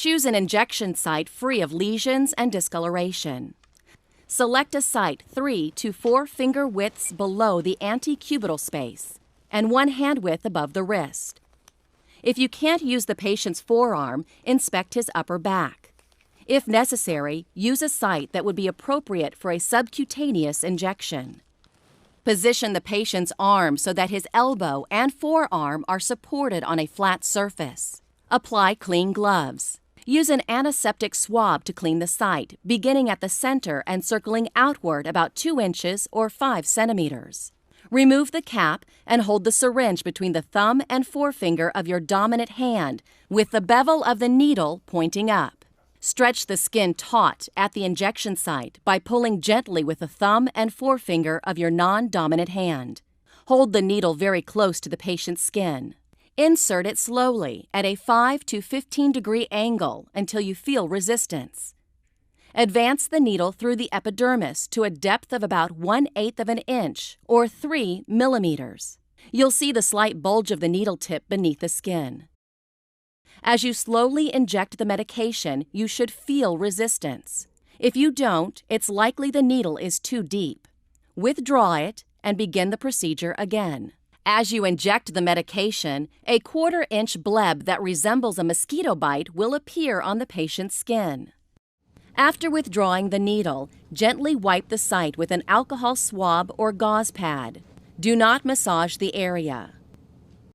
Choose an injection site free of lesions and discoloration. Select a site 3 to 4 finger widths below the antecubital space and 1 hand width above the wrist. If you can't use the patient's forearm, inspect his upper back. If necessary, use a site that would be appropriate for a subcutaneous injection. Position the patient's arm so that his elbow and forearm are supported on a flat surface. Apply clean gloves. Use an antiseptic swab to clean the site, beginning at the center and circling outward about 2 inches or 5 centimeters. Remove the cap and hold the syringe between the thumb and forefinger of your dominant hand with the bevel of the needle pointing up. Stretch the skin taut at the injection site by pulling gently with the thumb and forefinger of your non-dominant hand. Hold the needle very close to the patient's skin. Insert it slowly at a 5 to 15 degree angle until you feel resistance. Advance the needle through the epidermis to a depth of about 1/8 of an inch or 3 millimeters. You'll see the slight bulge of the needle tip beneath the skin. As you slowly inject the medication, you should feel resistance. If you don't, it's likely the needle is too deep. Withdraw it and begin the procedure again. As you inject the medication, a 1/4 inch bleb that resembles a mosquito bite will appear on the patient's skin. After withdrawing the needle, gently wipe the site with an alcohol swab or gauze pad. Do not massage the area.